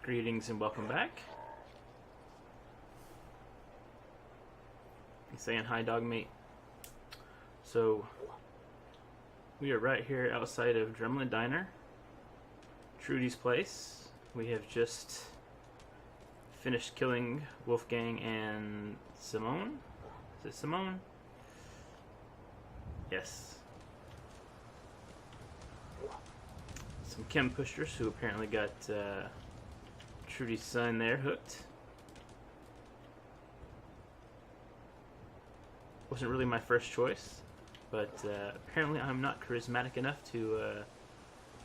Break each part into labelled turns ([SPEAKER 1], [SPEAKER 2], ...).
[SPEAKER 1] Greetings and welcome back. You saying hi, dog mate? So, we are right here outside of Drumlin Diner, Trudy's place. We have just finished killing Wolfgang and Simone. Is it Simone? Yes. Some chem pushers who apparently got Trudy's son there hooked. Wasn't really my first choice, but apparently I'm not charismatic enough to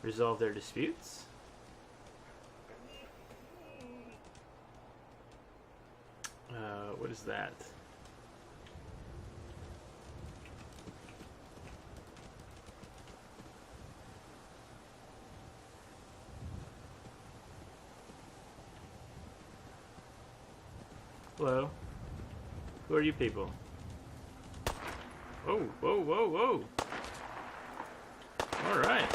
[SPEAKER 1] resolve their disputes. What is that? Hello? Who are you people? Whoa, whoa, whoa, whoa! Alright.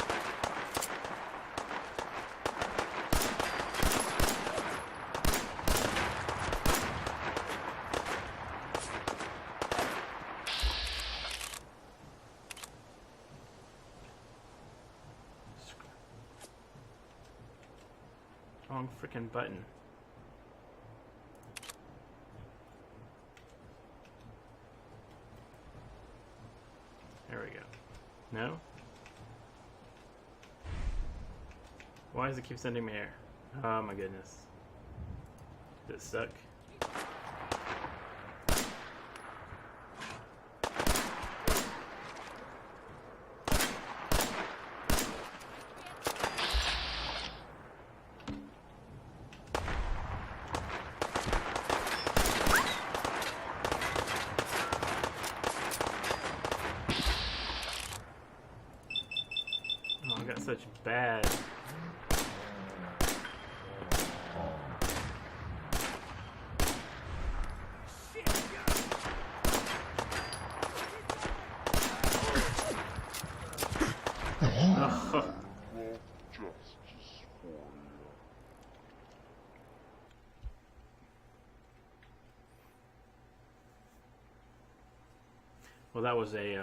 [SPEAKER 1] Wrong frickin' button. There we go. No? Why does it keep sending me here? Oh my goodness. Does it suck? Oh, I got such bad. Oh. Well, that was a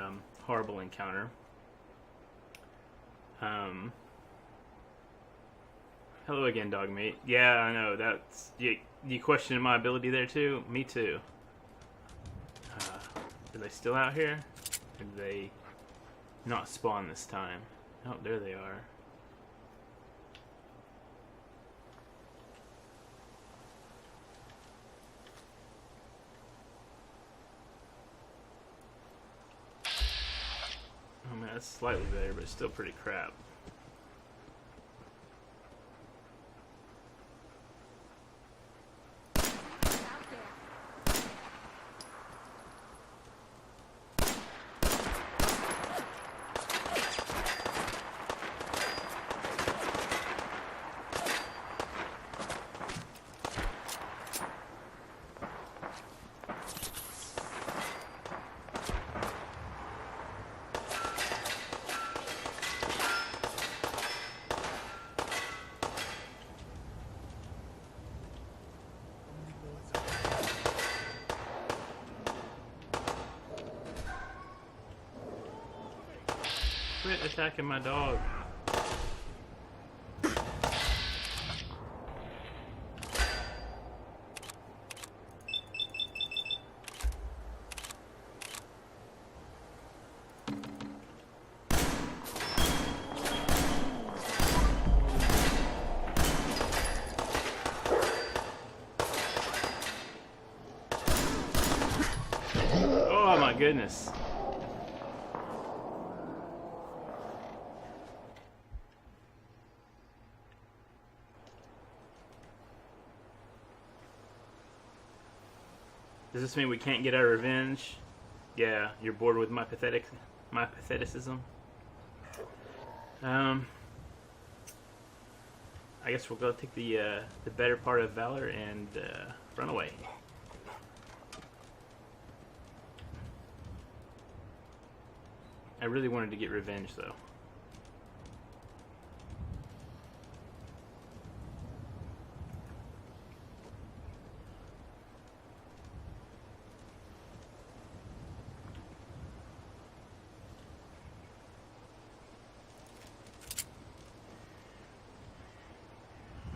[SPEAKER 1] horrible encounter. Hello again, dog mate. Yeah, I know. That's you questioning my ability there too. Me too. Are they still out here? Or did they not spawn this time? Oh, there they are. Oh man, that's slightly better, but it's still pretty crap. Quit attacking my dog. Oh my goodness. Does this mean we can't get our revenge? Yeah, you're bored with my patheticism. I guess we'll go take the better part of valor and run away. I really wanted to get revenge though.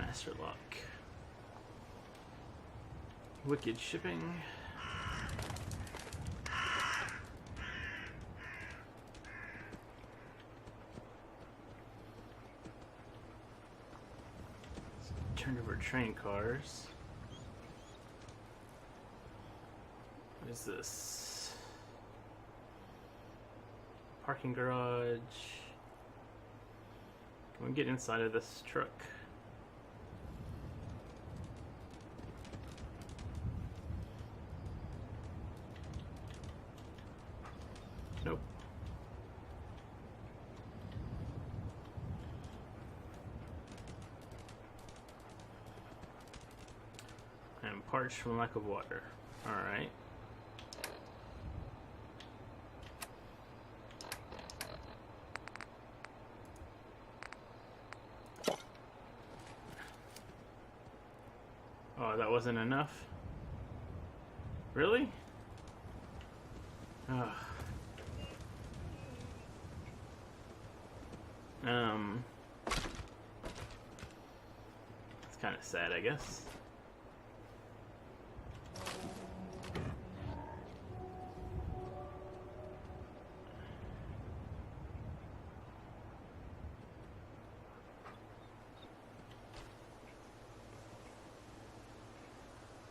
[SPEAKER 1] Master lock. Wicked shipping. Turn over train cars. What is this? Parking garage. Can we get inside of this truck? Nope. I am parched from lack of water. Alright. Oh, that wasn't enough? Really? Ugh. It's kind of sad, I guess.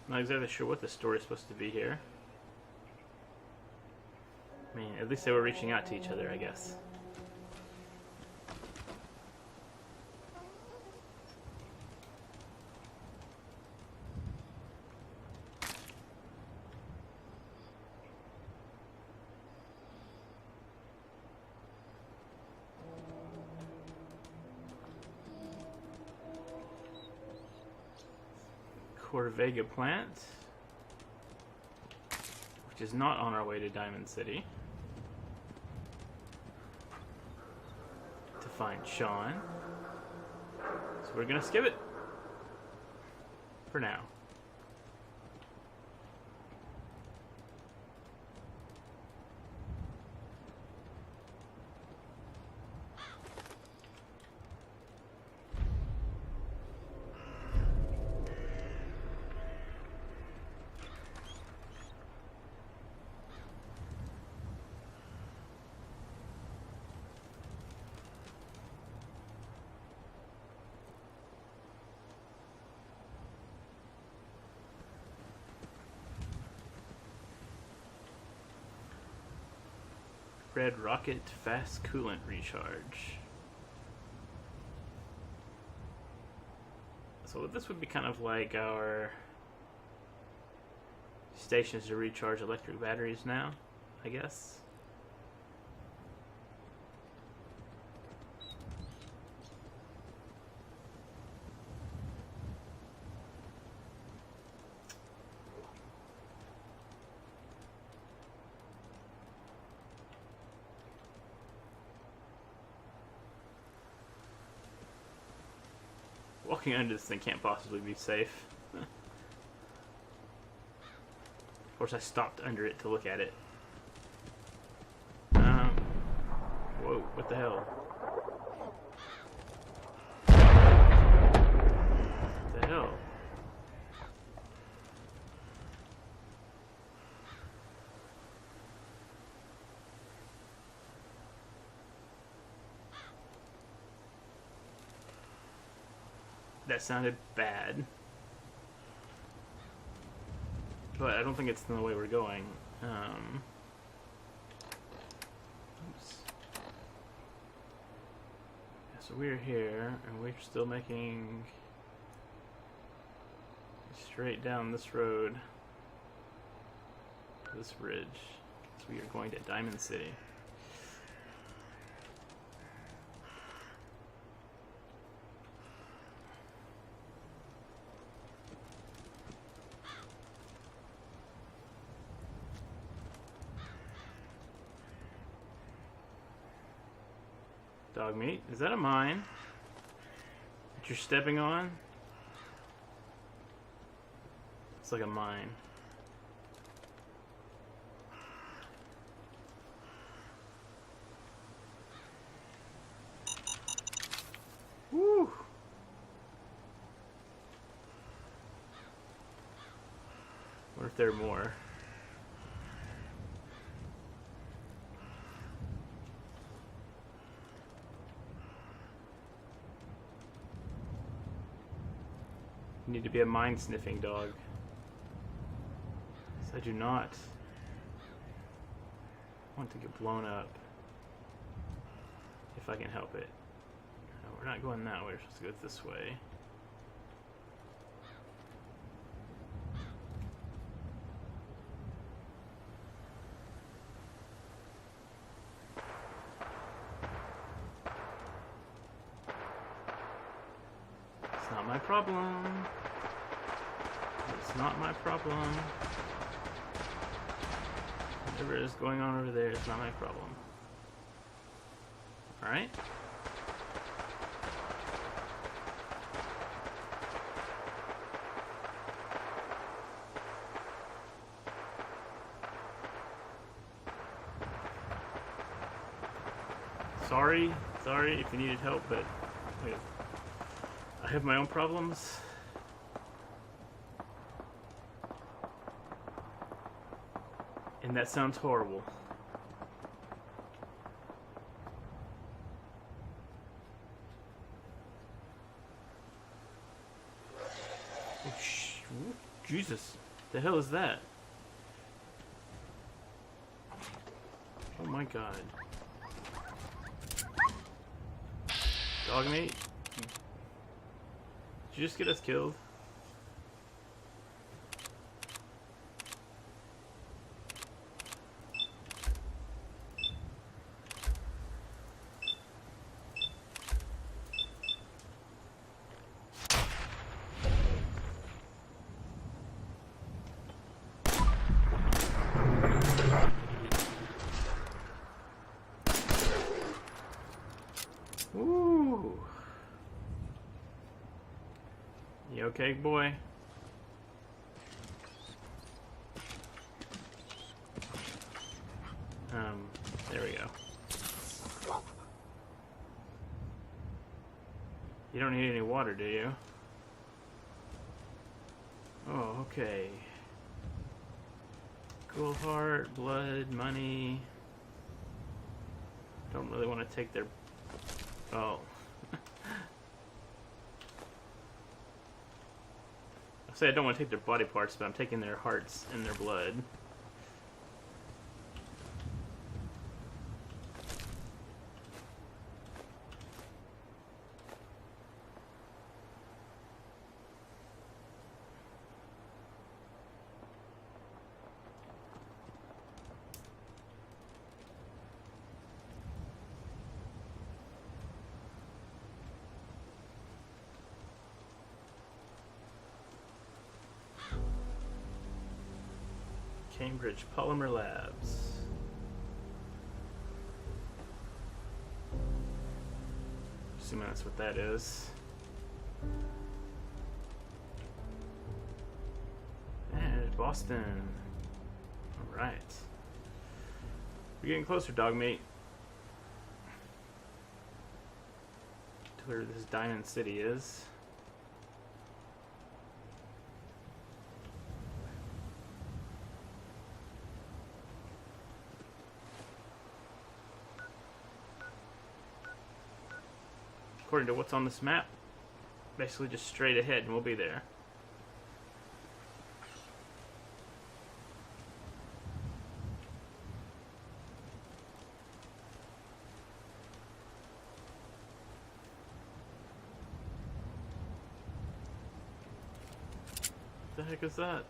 [SPEAKER 1] Not exactly sure what the story is supposed to be here. I mean, at least they were reaching out to each other, I guess. Corvega plant, which is not on our way to Diamond City, to find Sean. So we're gonna skip it for now. Red Rocket Fast Coolant Recharge. So this would be kind of like our stations to recharge electric batteries now, I guess. Walking under this thing can't possibly be safe. Of course, I stopped under it to look at it. Whoa, what the hell? What the hell? That sounded bad. But I don't think it's the way we're going. Oops. Yeah, so we're here, and we're still making straight down this road, this bridge. So we are going to Diamond City. Dog meat? Is that a mine that you're stepping on? It's like a mine. Woo! if there are more. You need to be a mine-sniffing dog. So I do not want to get blown up if I can help it. No, we're not going that way, we're supposed to go this way. It's not my problem. It's not my problem. Whatever is going on over there is not my problem. Alright? Sorry if you needed help, but I have my own problems. And that sounds horrible. Oh, Jesus, the hell is that? Oh my god. Dogmate? Did you just get us killed? Ooh. You okay, boy? There we go. You don't need any water, do you? Oh, okay. Cool heart, blood, money. Don't really want to take their... Oh. I say I don't want to take their body parts, but I'm taking their hearts and their blood. Cambridge Polymer Labs. Assuming that's what that is. And Boston. Alright. We're getting closer, Dogmate. To where this Diamond City is. According to what's on this map, basically just straight ahead and we'll be there. What the heck is that?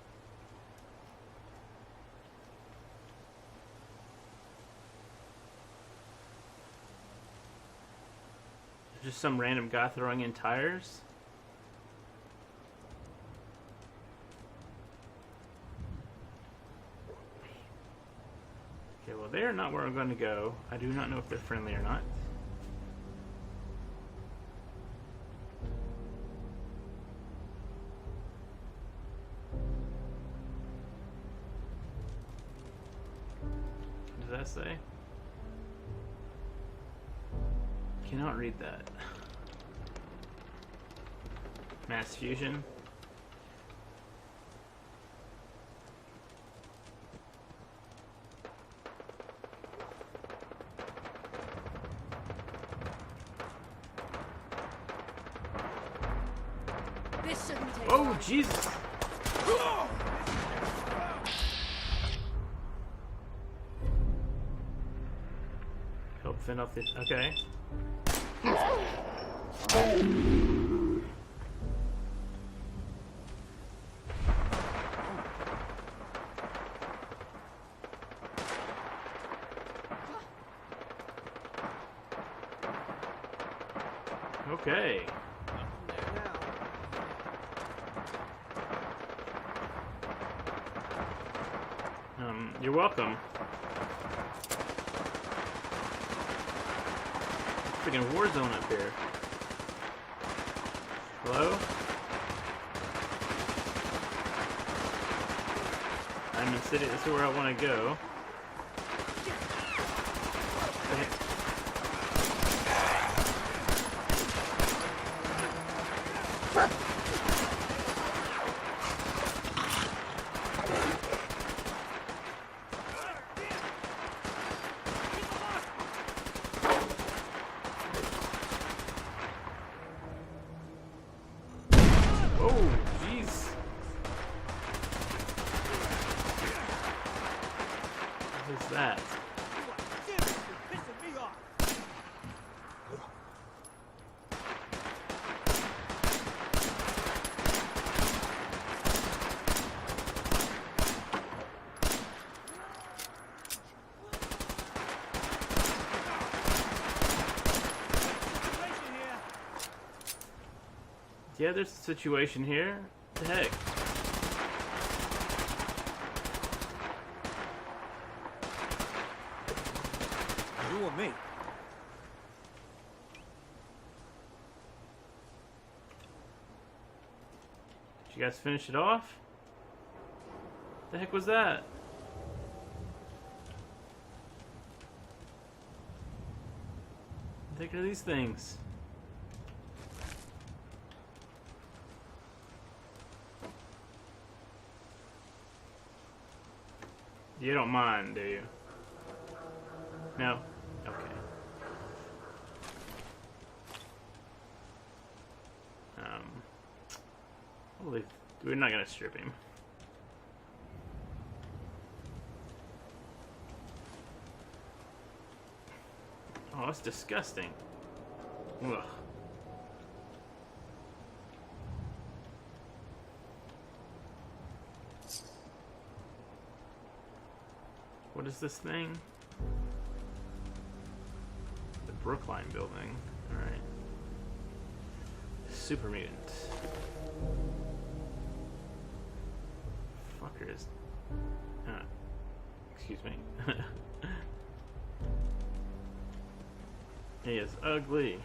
[SPEAKER 1] Just some random guy throwing in tires? Okay, well they're not where I'm going to go. I do not know if they're friendly or not. What does that say? Cannot read that. Mass fusion.
[SPEAKER 2] This shouldn't take
[SPEAKER 1] Oh,
[SPEAKER 2] long.
[SPEAKER 1] Jesus! Help fend off the... Okay. Okay.
[SPEAKER 3] There now.
[SPEAKER 1] You're welcome. Freaking war zone up here. Hello? I'm in city. This is where I want to go. Okay. Oh, jeez. What is that?
[SPEAKER 3] Seriously, pissing me off. Situation here.
[SPEAKER 1] Yeah, there's a situation here. What the heck?
[SPEAKER 3] You or me?
[SPEAKER 1] Did you guys finish it off? The heck was that? What the heck are these things? You don't mind, do you? No? Okay. We're not gonna strip him. Oh, that's disgusting. Ugh. What is this thing? The Brookline building. Alright. Super mutant. Fucker is... excuse me. He is ugly.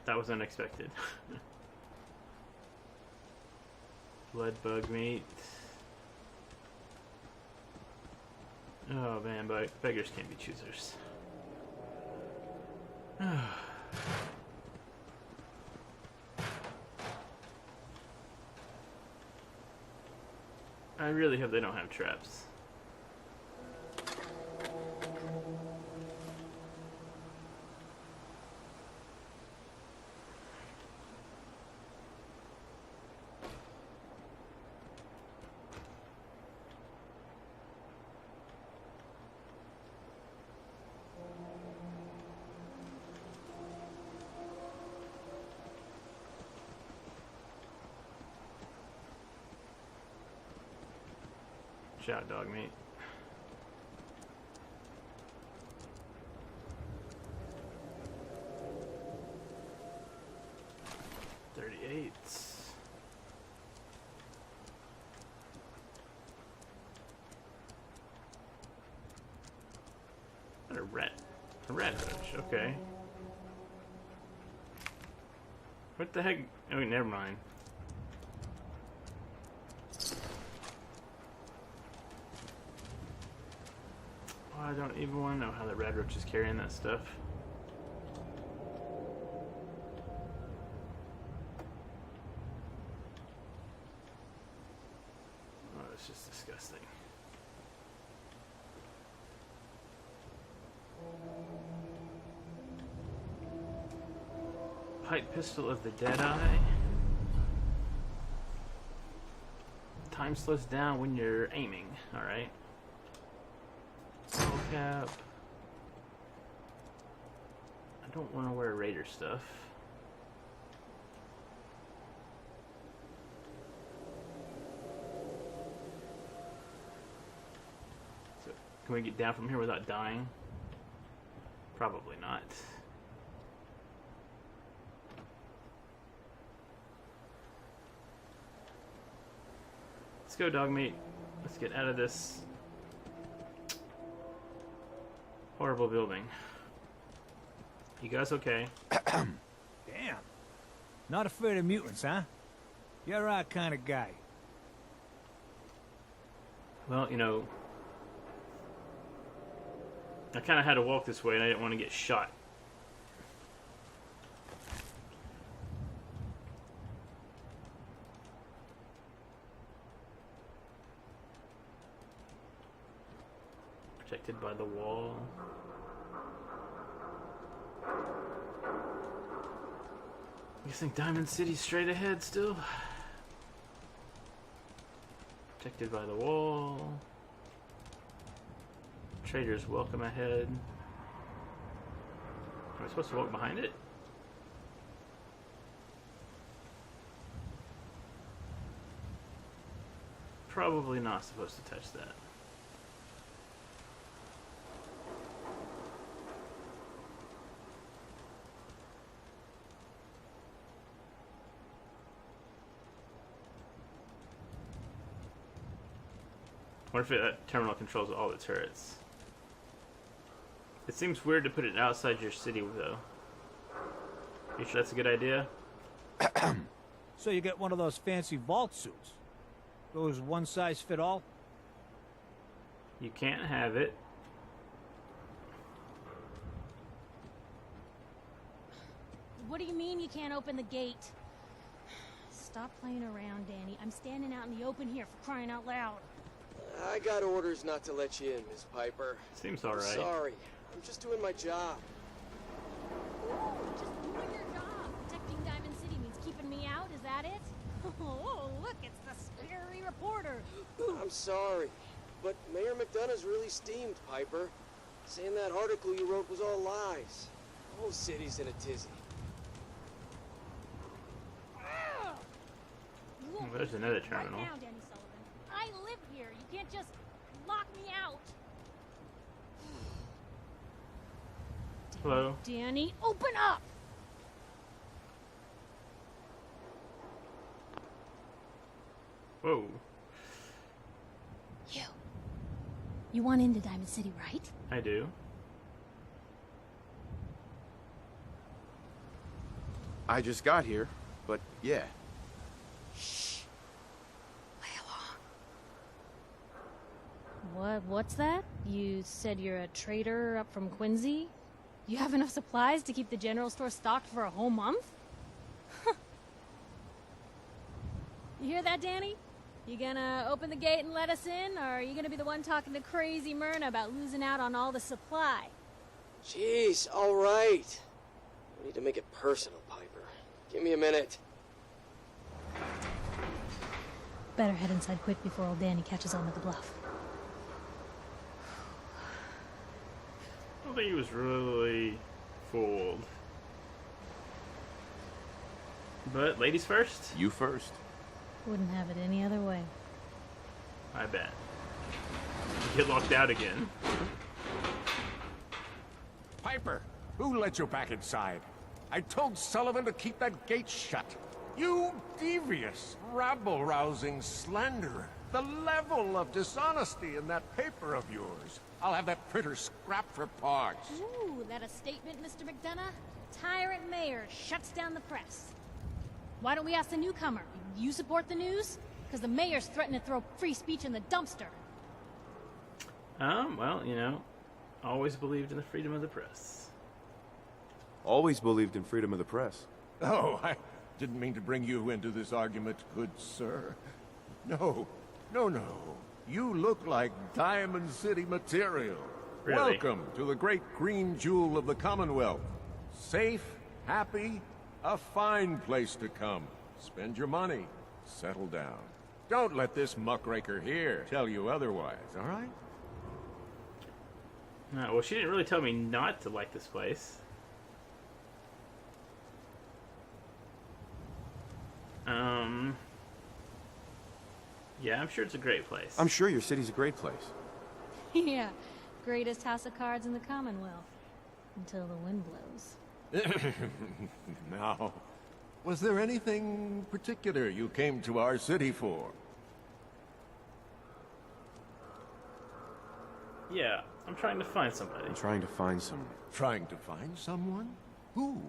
[SPEAKER 1] That was unexpected. Blood bug meat. Oh man, but beggars can't be choosers. I really hope they don't have traps. Shout dog meat. $38. What a rat roach, okay. What the heck? Oh, never mind. Oh, I don't even want to know how the red roach is carrying that stuff. Oh, it's just disgusting. pipe pistol of the Deadeye. Time slows down when you're aiming. Alright. Skull cap. I don't want to wear Raider stuff. So, can we get down from here without dying? Probably not. Let's go, dog meat. Let's get out of this horrible building. You guys okay?
[SPEAKER 3] Damn. Not afraid of mutants, huh? You're our kind of guy.
[SPEAKER 1] Well, you know, I kind of had to walk this way and I didn't want to get shot. Protected by the wall. You think Diamond City's straight ahead still? Protected by the wall. Traders welcome ahead. Am I supposed to walk behind it? Probably not supposed to touch that. I wonder if that terminal controls all the turrets. It seems weird to put it outside your city, though. You sure that's a good idea?
[SPEAKER 3] So you get one of those fancy vault suits? Those one-size-fit-all?
[SPEAKER 1] You can't have it.
[SPEAKER 2] What do you mean you can't open the gate? Stop playing around, Danny. I'm standing out in the open here for crying out loud.
[SPEAKER 4] I got orders not to let you in, Miss Piper.
[SPEAKER 1] Seems alright.
[SPEAKER 4] Sorry. I'm just doing my job.
[SPEAKER 2] Just doing your job. Protecting Diamond City means keeping me out, is that it? Oh, look, it's the scary reporter.
[SPEAKER 4] I'm sorry, but Mayor McDonough's really steamed, Piper. Saying that article you wrote was all lies. The whole city's in a tizzy.
[SPEAKER 2] You won't
[SPEAKER 1] There's
[SPEAKER 2] leave
[SPEAKER 1] another
[SPEAKER 2] me
[SPEAKER 1] terminal.
[SPEAKER 2] Right now, Danny Sullivan. I live here. You can't just lock me out.
[SPEAKER 1] Hello?
[SPEAKER 2] Danny, open up!
[SPEAKER 1] Whoa.
[SPEAKER 2] You want into Diamond City, right?
[SPEAKER 1] I do.
[SPEAKER 5] I just got here, but yeah.
[SPEAKER 2] What's that? You said you're a trader up from Quincy? You have enough supplies to keep the general store stocked for a whole month? You hear that, Danny? You gonna open the gate and let us in, or are you gonna be the one talking to crazy Myrna about losing out on all the supply?
[SPEAKER 4] Jeez, all right. We need to make it personal, Piper. Give me a minute.
[SPEAKER 2] Better head inside quick before old Danny catches on with the bluff.
[SPEAKER 1] I don't think he was really fooled. But ladies first?
[SPEAKER 5] You first.
[SPEAKER 2] Wouldn't have it any other way.
[SPEAKER 1] I bet. Get locked out again.
[SPEAKER 6] Piper, who let you back inside? I told Sullivan to keep that gate shut. You devious, rabble-rousing slanderer. The level of dishonesty in that paper of yours. I'll have that printer scrapped for parts.
[SPEAKER 2] Ooh, that a statement, Mr. McDonough? Tyrant mayor shuts down the press. Why don't we ask the newcomer? You support the news? Because the mayor's threatening to throw free speech in the dumpster.
[SPEAKER 1] Well, you know, always believed in the freedom of the press.
[SPEAKER 5] Always believed in freedom of the press.
[SPEAKER 6] Oh, I didn't mean to bring you into this argument, good sir. No. You look like Diamond City material.
[SPEAKER 1] Really?
[SPEAKER 6] Welcome to the great green jewel of the Commonwealth. Safe, happy, A fine place to come. Spend your money. Settle down. Don't let this muckraker here tell you otherwise, all right?
[SPEAKER 1] No, well, she didn't really tell me not to like this place. Yeah, I'm sure it's a great place.
[SPEAKER 5] I'm sure your city's a great place.
[SPEAKER 2] Yeah, greatest house of cards in the Commonwealth. Until the wind blows.
[SPEAKER 6] Now, was there anything particular you came to our city for?
[SPEAKER 1] Yeah, I'm trying to find somebody.
[SPEAKER 5] I'm trying to find someone.
[SPEAKER 6] Trying to find someone? Who?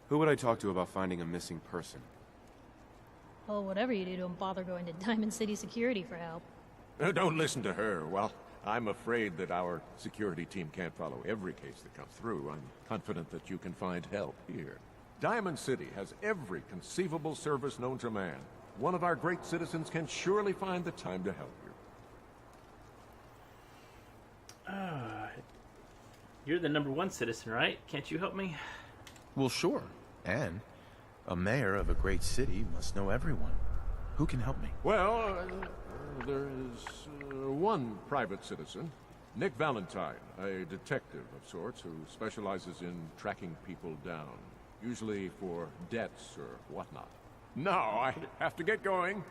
[SPEAKER 5] Who would I talk to about finding a missing person?
[SPEAKER 2] Oh, whatever you do, don't bother going to Diamond City Security for help.
[SPEAKER 6] Don't listen to her. Well, I'm afraid that our security team can't follow every case that comes through. I'm confident that you can find help here. Diamond City has every conceivable service known to man. One of our great citizens can surely find the time to help you.
[SPEAKER 1] You're the #1 citizen, right? Can't you help me?
[SPEAKER 7] Well, sure. And a mayor of a great city must know everyone. Who can help me?
[SPEAKER 6] Well, there is one private citizen, Nick Valentine, a detective of sorts who specializes in tracking people down, usually for debts or whatnot. Now, I have to get going.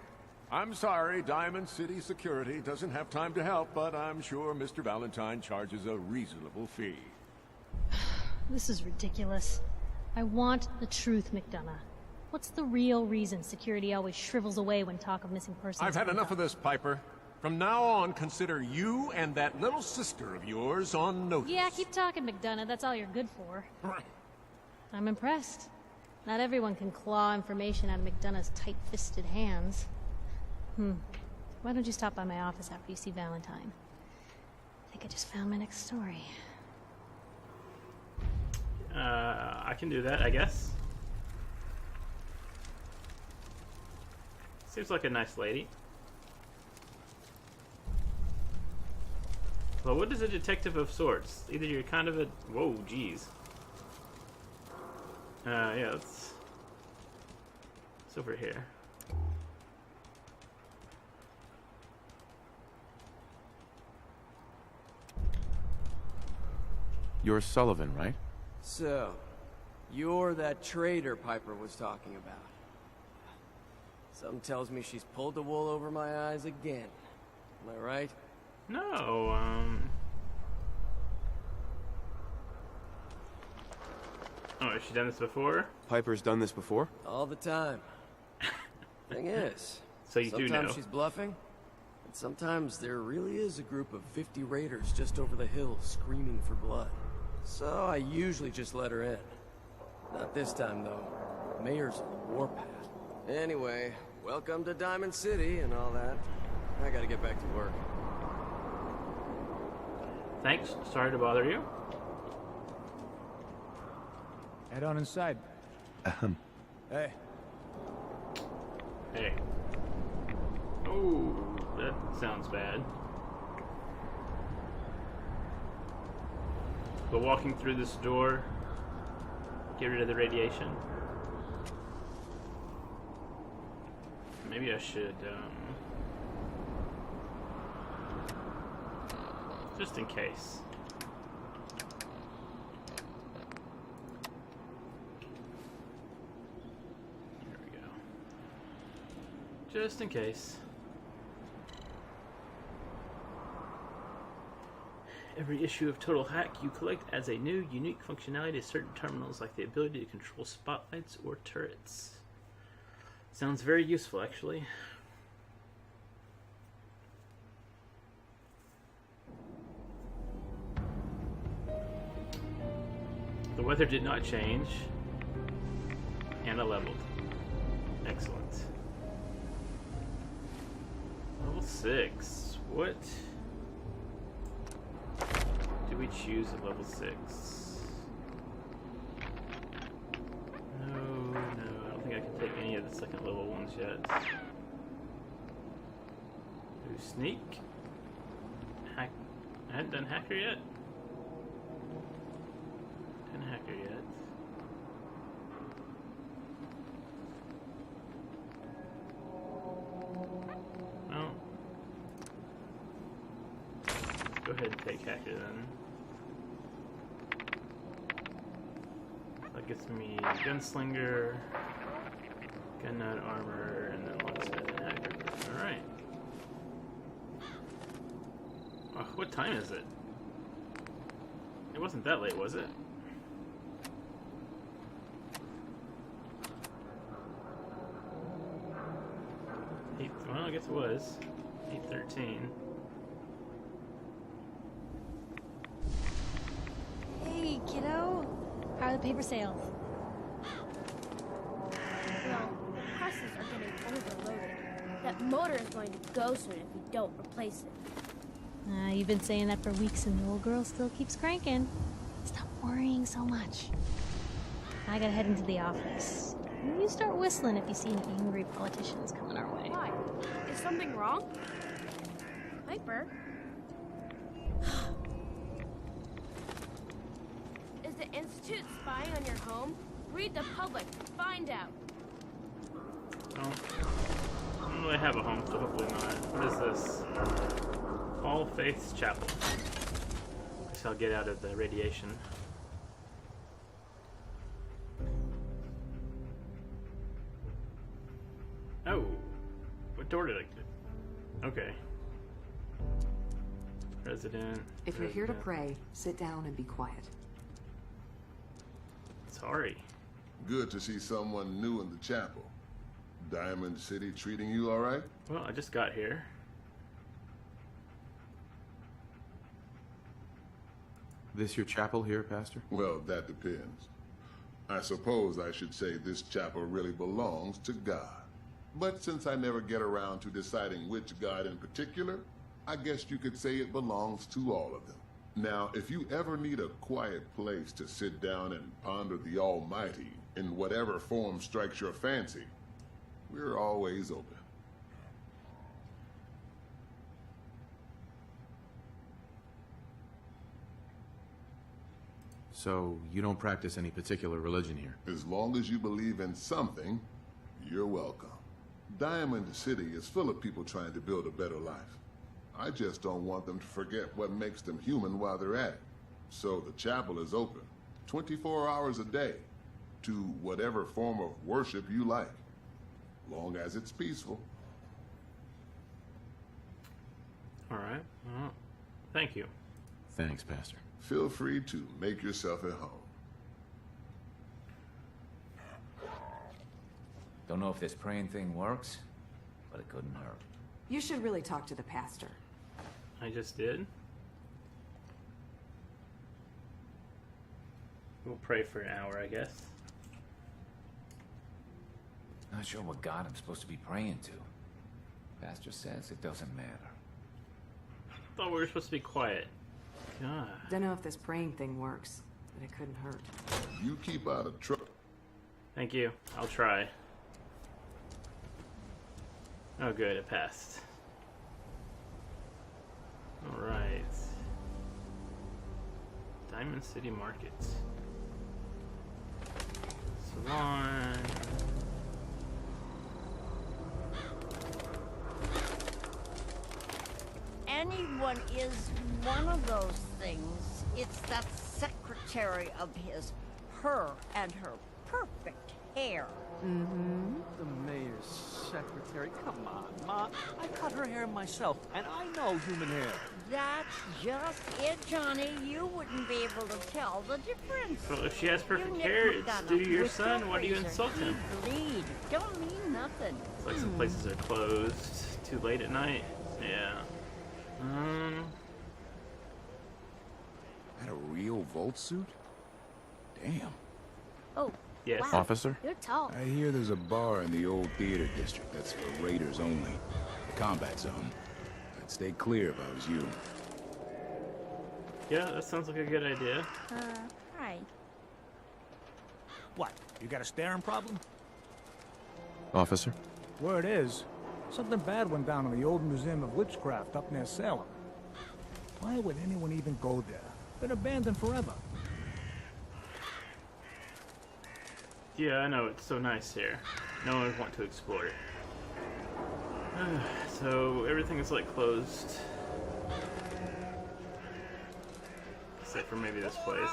[SPEAKER 6] I'm sorry, Diamond City Security doesn't have time to help, but I'm sure Mr. Valentine charges a reasonable fee.
[SPEAKER 2] This is ridiculous. I want the truth, McDonough. What's the real reason security always shrivels away when talk of missing persons
[SPEAKER 6] I've had
[SPEAKER 2] comes
[SPEAKER 6] enough
[SPEAKER 2] up?
[SPEAKER 6] of this, Piper. From now on, consider you and that little sister of yours on notice.
[SPEAKER 2] Yeah, keep talking, McDonough. That's all you're good for. I'm impressed. Not everyone can claw information out of McDonough's tight-fisted hands. Why don't you stop by my office after you see Valentine? I think I just found my next story.
[SPEAKER 1] I can do that, I guess. Seems like a nice lady. Well, what is a detective of sorts? Either you're kind of a... Whoa, jeez. Yeah, it's over here.
[SPEAKER 5] You're Sullivan, right?
[SPEAKER 4] So, you're that traitor Piper was talking about. Something tells me she's pulled the wool over my eyes again. Am I right?
[SPEAKER 1] No, Oh, has she done this before?
[SPEAKER 5] Piper's done this before?
[SPEAKER 4] All the time. Thing is,
[SPEAKER 1] So you do know.
[SPEAKER 4] sometimes she's bluffing, and sometimes there really is a group of 50 raiders just over the hill screaming for blood. So I usually just let her in. Not this time, though. The mayor's on the warpath. Anyway, welcome to Diamond City and all that. I gotta get back to work.
[SPEAKER 1] Thanks. Sorry to bother you.
[SPEAKER 3] Head on inside.
[SPEAKER 4] Hey,
[SPEAKER 1] Hey. Oh, that sounds bad. But walking through this door, get rid of the radiation. Maybe I should, just in case. There we go. Just in case. Every issue of Total Hack you collect adds a new, unique functionality to certain terminals, like the ability to control spotlights or turrets. Sounds very useful, actually. The weather did not change, and I leveled. Excellent. Level 6. What do we choose at level 6? No, I don't think I can take any of the second level ones yet. Do sneak. I hadn't done hacker yet. Didn't hacker yet. Well, go ahead and take hacker then. That gets me gunslinger, gun nut armor, and then locksmith and hacker. All right. Oh, what time is it? It wasn't that late, was it? Well, I guess it was. 8:13.
[SPEAKER 2] Hey, kiddo. How are the paper sales?
[SPEAKER 8] Well, the presses are getting overloaded. That motor is going to go soon if we don't replace it.
[SPEAKER 2] You've been saying that for weeks and the old girl still keeps cranking. Stop worrying so much. I gotta head into the office. You start whistling if you see any angry politicians coming our way.
[SPEAKER 8] Why? Is something wrong? Piper? Is the Institute spying on your home? Read the public. Find out.
[SPEAKER 1] Well, I don't really have a home, so hopefully not. What is this? All Faiths Chapel. Guess I'll get out of the radiation. Oh, what door did I get? Okay. President.
[SPEAKER 9] If you're here to
[SPEAKER 1] President.
[SPEAKER 9] pray, sit down and be quiet.
[SPEAKER 1] Sorry.
[SPEAKER 10] Good to see someone new in the chapel. Diamond City treating you all right?
[SPEAKER 1] Well, I just got here.
[SPEAKER 5] This your chapel here, Pastor?
[SPEAKER 10] Well, that depends. I suppose I should say this chapel really belongs to God. But since I never get around to deciding which God in particular, I guess you could say it belongs to all of them. Now, if you ever need a quiet place to sit down and ponder the Almighty in whatever form strikes your fancy, we're always open.
[SPEAKER 5] So, you don't practice any particular religion here?
[SPEAKER 10] As long as you believe in something, you're welcome. Diamond City is full of people trying to build a better life. I just don't want them to forget what makes them human while they're at it. So the chapel is open 24 hours a day to whatever form of worship you like, long as it's peaceful.
[SPEAKER 1] All right. Well, thank you.
[SPEAKER 5] Thanks, Pastor.
[SPEAKER 10] Feel free to make yourself at home.
[SPEAKER 11] Don't know if this praying thing works, but it couldn't hurt.
[SPEAKER 9] You should really talk to the pastor.
[SPEAKER 1] I just did. We'll pray for an hour, I guess.
[SPEAKER 11] Not sure what God I'm supposed to be praying to. Pastor says it doesn't matter.
[SPEAKER 1] Thought we were supposed to be quiet. God.
[SPEAKER 9] Don't know if this praying thing works, but it couldn't hurt.
[SPEAKER 10] You keep out of trouble.
[SPEAKER 1] Thank you. I'll try. Oh, good. It passed. All right. Diamond City Market. Salon.
[SPEAKER 12] Anyone is one of those things. It's that secretary of his, her and her perfect hair.
[SPEAKER 3] Mm-hmm. The mayor's secretary. Come on, Ma. I cut her hair myself, and I know human hair.
[SPEAKER 12] That's just it, Johnny. You wouldn't be able to tell the difference.
[SPEAKER 1] Well, if she has perfect
[SPEAKER 12] You
[SPEAKER 1] hair,
[SPEAKER 12] nitpick
[SPEAKER 1] it's
[SPEAKER 12] on
[SPEAKER 1] due
[SPEAKER 12] a
[SPEAKER 1] to your
[SPEAKER 12] with
[SPEAKER 1] son. Why do you
[SPEAKER 12] razor.
[SPEAKER 1] insult him?
[SPEAKER 12] He'd bleed. Don't mean nothing.
[SPEAKER 1] It's like some places are closed too late at night. Yeah.
[SPEAKER 7] That a real Volt suit? Damn.
[SPEAKER 8] Oh,
[SPEAKER 1] Yes.
[SPEAKER 8] wow.
[SPEAKER 5] Officer?
[SPEAKER 8] You're tall.
[SPEAKER 13] I hear there's a bar in the old theater district that's for raiders only. The combat zone. I'd stay clear if I was you.
[SPEAKER 1] Yeah, that sounds like a good idea.
[SPEAKER 8] Hi.
[SPEAKER 3] What? You got a staring problem?
[SPEAKER 5] Officer?
[SPEAKER 3] Word is, something bad went down in the old Museum of Witchcraft up near Salem.
[SPEAKER 13] Why would anyone even go there? Been abandoned forever.
[SPEAKER 1] Yeah, I know, it's so nice here. No one would want to explore it. So, everything is like closed. Except for maybe this place.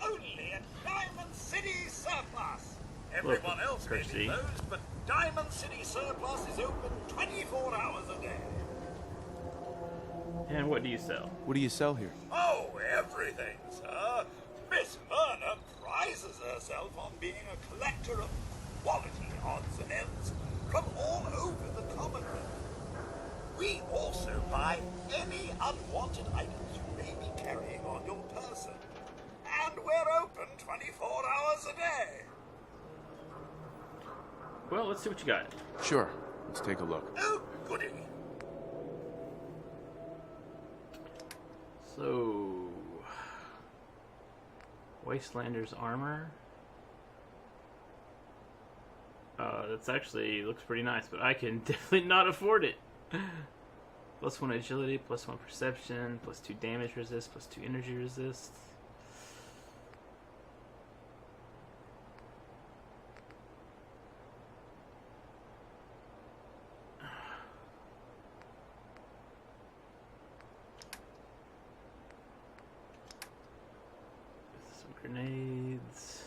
[SPEAKER 14] Only at Diamond City Surplus.
[SPEAKER 1] Look,
[SPEAKER 14] Everyone else may be
[SPEAKER 1] Percy.
[SPEAKER 14] closed, but Diamond City Surplus is open 24 hours a day.
[SPEAKER 1] And what do you sell?
[SPEAKER 7] What do you sell here?
[SPEAKER 14] Oh, everything, sir. Miss Verna prizes herself on being a collector of quality odds and ends from all over the Commonwealth. We also buy any unwanted items you may be carrying on your person. And we're open 24 hours a day.
[SPEAKER 1] Well, let's see what you got.
[SPEAKER 7] Sure. Let's take a look.
[SPEAKER 14] Oh, goody.
[SPEAKER 1] So... Wastelander's armor. That's actually looks pretty nice, but I can definitely not afford it. +1 agility, +1 perception, +2 damage resist, +2 energy resist. Some grenades.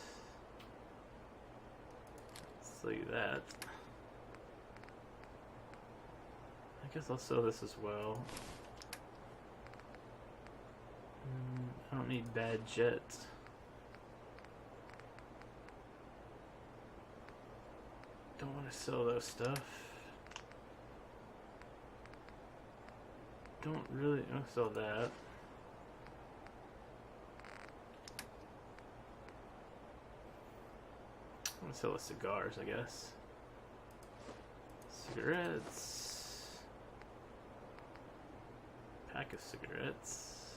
[SPEAKER 1] Let's see that. I guess I'll sell this as well. I don't need bad jets. Don't want to sell those stuff. Don't really want to sell that. I'm gonna sell the cigars, I guess. Cigarettes. Pack of cigarettes.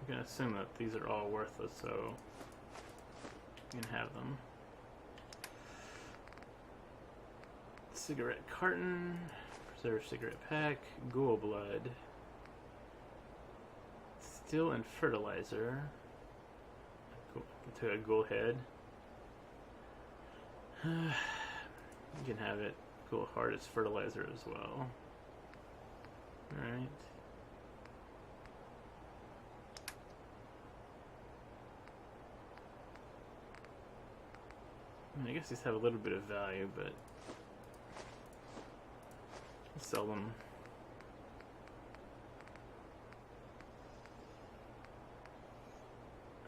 [SPEAKER 1] I'm gonna assume that these are all worthless, so you can have them. Cigarette carton, preserved cigarette pack, ghoul blood, steel and fertilizer. To a ghoul head. You can have it. Ghoul heart is fertilizer as well. Alright. I guess these have a little bit of value, but I'll sell them.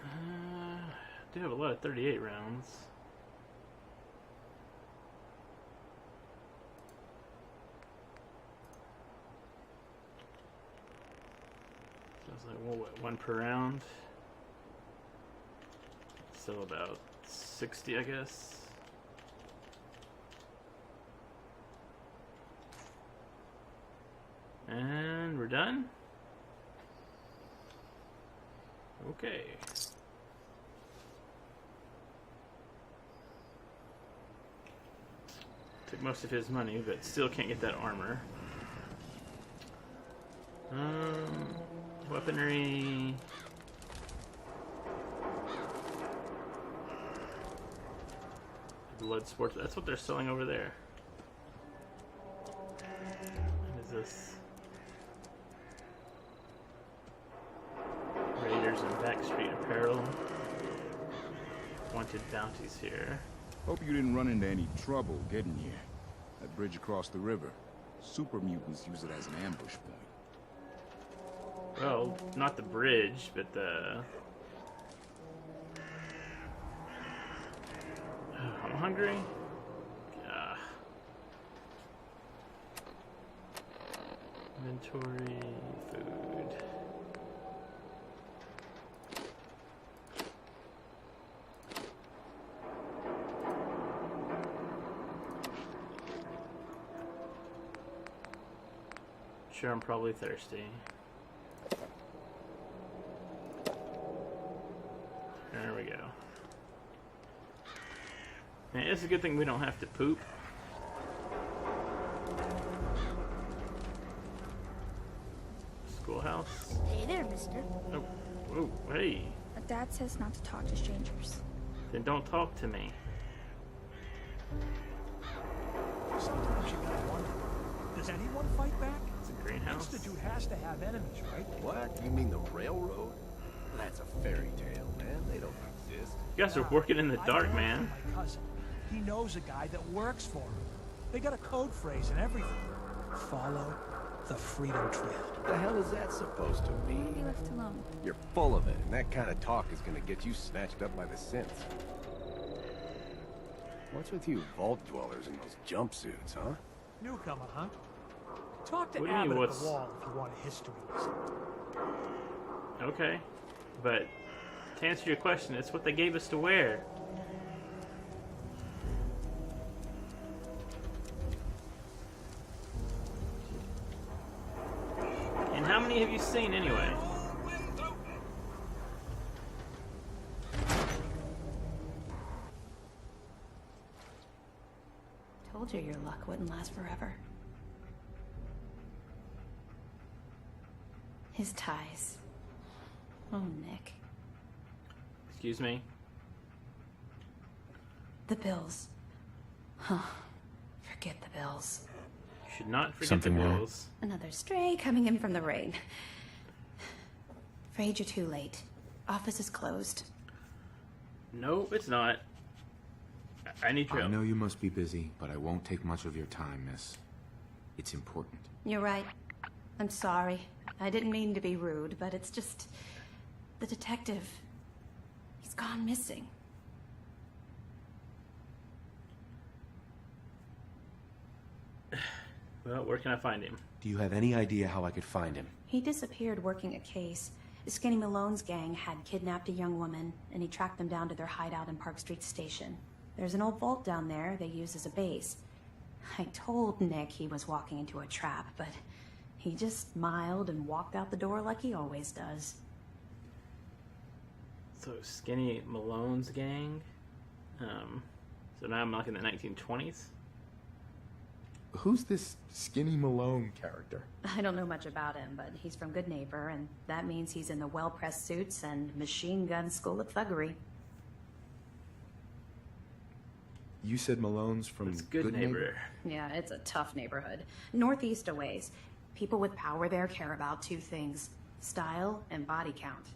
[SPEAKER 1] I do have a lot of 38 rounds. So it's like, well, what, 1 per round? Still about 60, I guess. And we're done. Okay. Took most of his money, but still can't get that armor. Weaponry. Blood sports. That's what they're selling over there. What is this? Raiders and Backstreet Apparel. Wanted bounties here.
[SPEAKER 13] Hope you didn't run into any trouble getting here. That bridge across the river. Super mutants use it as an ambush point.
[SPEAKER 1] Well, not the bridge, but the... I'm hungry. Inventory, food. Sure, I'm probably thirsty. There we go. Man, it's a good thing we don't have to poop. Schoolhouse.
[SPEAKER 15] Hey there, mister.
[SPEAKER 1] Oh, oh, hey.
[SPEAKER 15] My dad says not to talk to strangers.
[SPEAKER 1] Then don't talk to me.
[SPEAKER 16] Sometimes you gotta wonder, does anyone fight back?
[SPEAKER 1] It's a greenhouse.
[SPEAKER 16] Institute has to have enemies, right?
[SPEAKER 17] What? You mean the railroad? That's a fairy tale, man. They don't exist.
[SPEAKER 1] You guys are working in the dark, man.
[SPEAKER 16] My cousin. He knows a guy that works for him. They got a code phrase and everything. Follow the Freedom Trail.
[SPEAKER 17] What the hell is that supposed to mean?
[SPEAKER 15] Be left alone.
[SPEAKER 17] You're full of it, and that kind of talk is gonna get you snatched up by the synths. What's with you vault dwellers in those jumpsuits, huh?
[SPEAKER 16] Newcomer, huh? Talk to
[SPEAKER 1] What do you mean,
[SPEAKER 16] Abbott at
[SPEAKER 1] what's-
[SPEAKER 16] the wall if you want a history lesson.
[SPEAKER 1] Okay. But to answer your question, it's what they gave us to wear. And how many have you seen anyway?
[SPEAKER 18] Told you your luck wouldn't last forever. His ties. Oh, Nick.
[SPEAKER 1] Excuse me?
[SPEAKER 18] The bills. Huh. Forget the bills.
[SPEAKER 1] You should not forget
[SPEAKER 5] Something
[SPEAKER 1] the
[SPEAKER 5] wrong?
[SPEAKER 1] bills.
[SPEAKER 18] Another stray coming in from the rain. Afraid you're too late. Office is closed.
[SPEAKER 1] No, it's not. I need your
[SPEAKER 5] I
[SPEAKER 1] help.
[SPEAKER 5] know you must be busy, but I won't take much of your time, miss. It's important.
[SPEAKER 18] You're right. I'm sorry. I didn't mean to be rude, but it's just... The detective... He's gone missing.
[SPEAKER 1] Well, where can I find him?
[SPEAKER 5] Do you have any idea how I could find him?
[SPEAKER 18] He disappeared working a case. Skinny Malone's gang had kidnapped a young woman, and he tracked them down to their hideout in Park Street Station. There's an old vault down there they use as a base. I told Nick he was walking into a trap, but he just smiled and walked out the door like he always does.
[SPEAKER 1] So Skinny Malone's gang. So now I'm like in the 1920s.
[SPEAKER 7] Who's this Skinny Malone character?
[SPEAKER 18] I don't know much about him, but he's from Good Neighbor, and that means he's in the well-pressed suits and machine gun school of thuggery.
[SPEAKER 7] You said Malone's from
[SPEAKER 1] It's Good Neighbor.
[SPEAKER 18] Yeah, it's a tough neighborhood. Northeast a ways. People with power there care about two things: style and body count.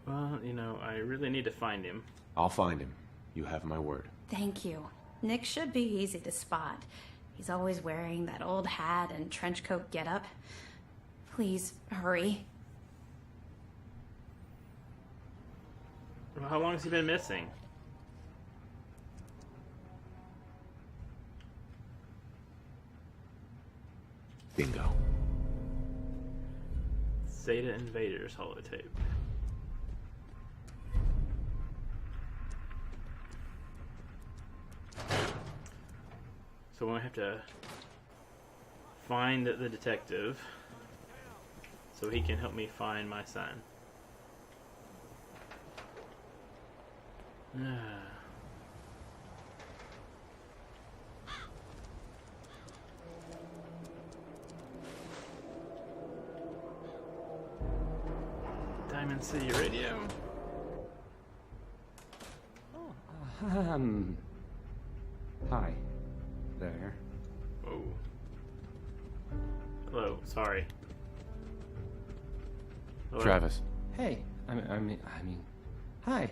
[SPEAKER 1] Well, you know, I really need to find him.
[SPEAKER 5] I'll find him. You have my word.
[SPEAKER 18] Thank you. Nick should be easy to spot. He's always wearing that old hat and trench coat getup. Please, hurry.
[SPEAKER 1] Well, how long has he been missing?
[SPEAKER 5] Bingo.
[SPEAKER 1] Zeta Invaders holotape. So we have to find the detective so he can help me find my son. Diamond City Radio.
[SPEAKER 19] Hi. There.
[SPEAKER 1] Oh. Hello, sorry. Hello?
[SPEAKER 5] Travis.
[SPEAKER 19] Hey. I mean, hi.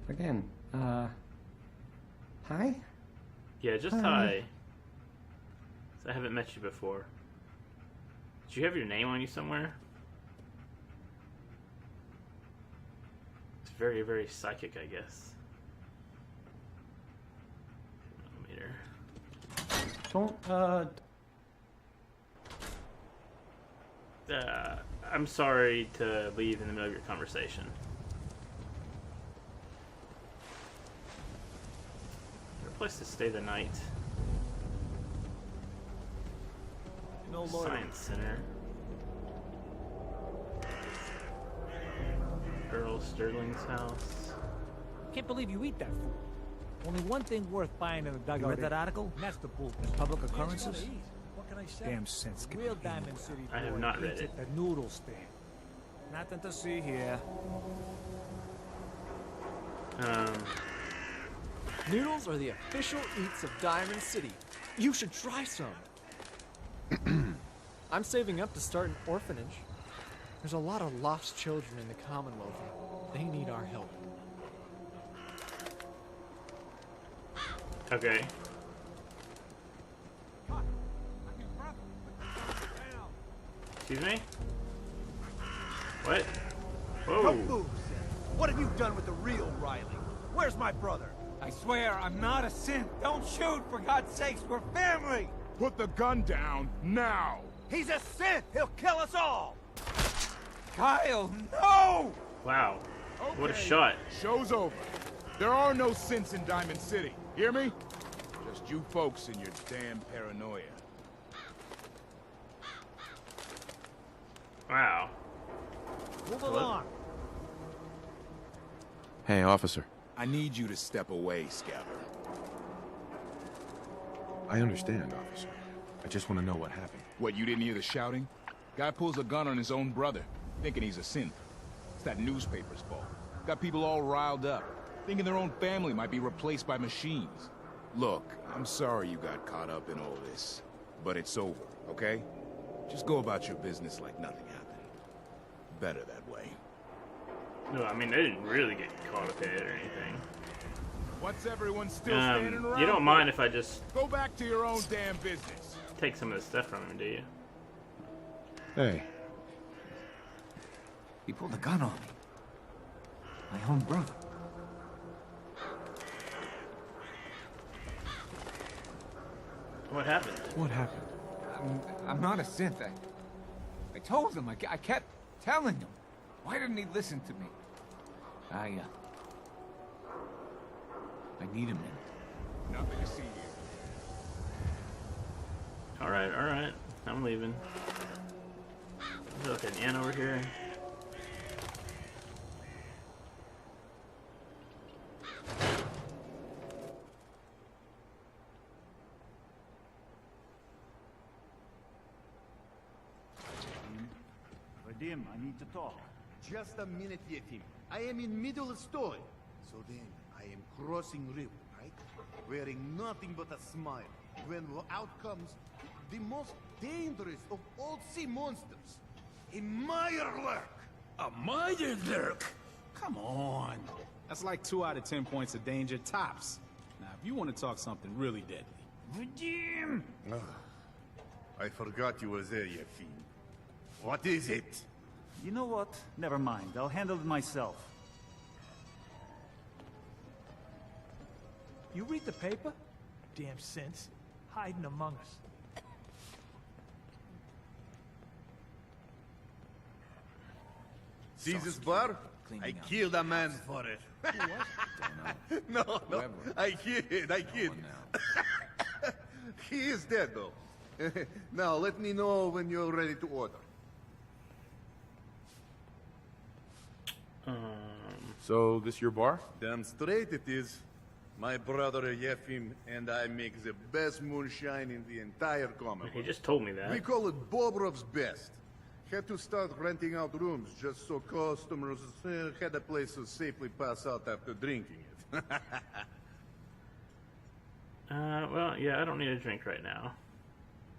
[SPEAKER 19] Again. Hi?
[SPEAKER 1] Yeah, just hi. I haven't met you before. Did you have your name on you somewhere? It's very, very psychic, I guess.
[SPEAKER 19] Don't,
[SPEAKER 1] I'm sorry to leave in the middle of your conversation. Is there a place to stay the night?
[SPEAKER 3] no loitering.
[SPEAKER 1] Science Center. Earl Sterling's house.
[SPEAKER 16] Can't believe you eat that food. Only one thing worth buying in the dugout.
[SPEAKER 3] You read that article?
[SPEAKER 16] And that's the bull.
[SPEAKER 3] Public occurrences?
[SPEAKER 16] What can I say?
[SPEAKER 3] Damn sense.
[SPEAKER 16] Real Diamond City
[SPEAKER 1] I have
[SPEAKER 16] boy
[SPEAKER 1] not read
[SPEAKER 16] eats
[SPEAKER 1] it.
[SPEAKER 16] at the noodle stand. Nothing to see here.
[SPEAKER 17] Noodles are the official eats of Diamond City. You should try some. I'm saving up to start an orphanage. There's a lot of lost children in the Commonwealth. They need our help.
[SPEAKER 1] Okay. Excuse me? What? Whoa.
[SPEAKER 3] What have you done with the real Riley? Where's my brother?
[SPEAKER 20] I swear I'm not a synth. Don't shoot, for God's sakes. We're family.
[SPEAKER 6] Put the gun down, now!
[SPEAKER 3] He's a synth! He'll kill us all!
[SPEAKER 20] Kyle, no!
[SPEAKER 1] Wow.
[SPEAKER 6] Okay.
[SPEAKER 1] What a shot.
[SPEAKER 6] Show's over. There are no synths in Diamond City. Hear me? Just you folks and your damn paranoia.
[SPEAKER 1] Wow.
[SPEAKER 3] Move along.
[SPEAKER 7] Hey, officer.
[SPEAKER 13] I need you to step away, Scabber.
[SPEAKER 7] I understand, officer. I just want to know what happened.
[SPEAKER 13] What, you didn't hear the shouting? Guy pulls a gun on his own brother, thinking he's a synth. It's that newspaper's fault. Got people all riled up, thinking their own family might be replaced by machines. Look, I'm sorry you got caught up in all this, but it's over, okay? Just go about your business like nothing happened. Better that way.
[SPEAKER 1] No, I mean, they didn't really get caught up in it or anything.
[SPEAKER 6] What's everyone still standing around?
[SPEAKER 1] You don't mind if I just
[SPEAKER 6] go back to your own damn business.
[SPEAKER 1] Take some of the stuff from him, do you?
[SPEAKER 7] Hey.
[SPEAKER 11] He pulled a gun on me. My own brother.
[SPEAKER 1] What happened?
[SPEAKER 7] What happened?
[SPEAKER 20] I'm not a synth. I told him. I kept telling him. Why didn't he listen to me? I need him in.
[SPEAKER 6] Nothing to see here.
[SPEAKER 1] Alright. I'm leaving. Look at Ann over here.
[SPEAKER 21] Vadim, I need to talk.
[SPEAKER 22] Just a minute, Yefim. I am in middle of story. So then, I am crossing river, right? Wearing nothing but a smile. When out comes the most dangerous of all sea monsters. A Mirelurk!
[SPEAKER 13] A Mirelurk? Come on. That's like 2 out of 10 points of danger tops. Now, if you want to talk something really deadly.
[SPEAKER 21] Vadim!
[SPEAKER 22] I forgot you were there, Yefim. What is it?
[SPEAKER 21] You know what? Never mind. I'll handle it myself.
[SPEAKER 16] You read the paper? Damn synths. Hiding among us.
[SPEAKER 22] Caesar's bar? I killed a man for it. No, I kid. He is dead, though. Now, let me know when you're ready to order.
[SPEAKER 7] So, this your bar?
[SPEAKER 22] Damn straight it is. My brother Yefim and I make the best moonshine in the entire Commonwealth.
[SPEAKER 1] He just told me that.
[SPEAKER 22] We call it Bobrov's Best. Had to start renting out rooms just so customers had a place to safely pass out after drinking it.
[SPEAKER 1] Well, yeah, I don't need a drink right now.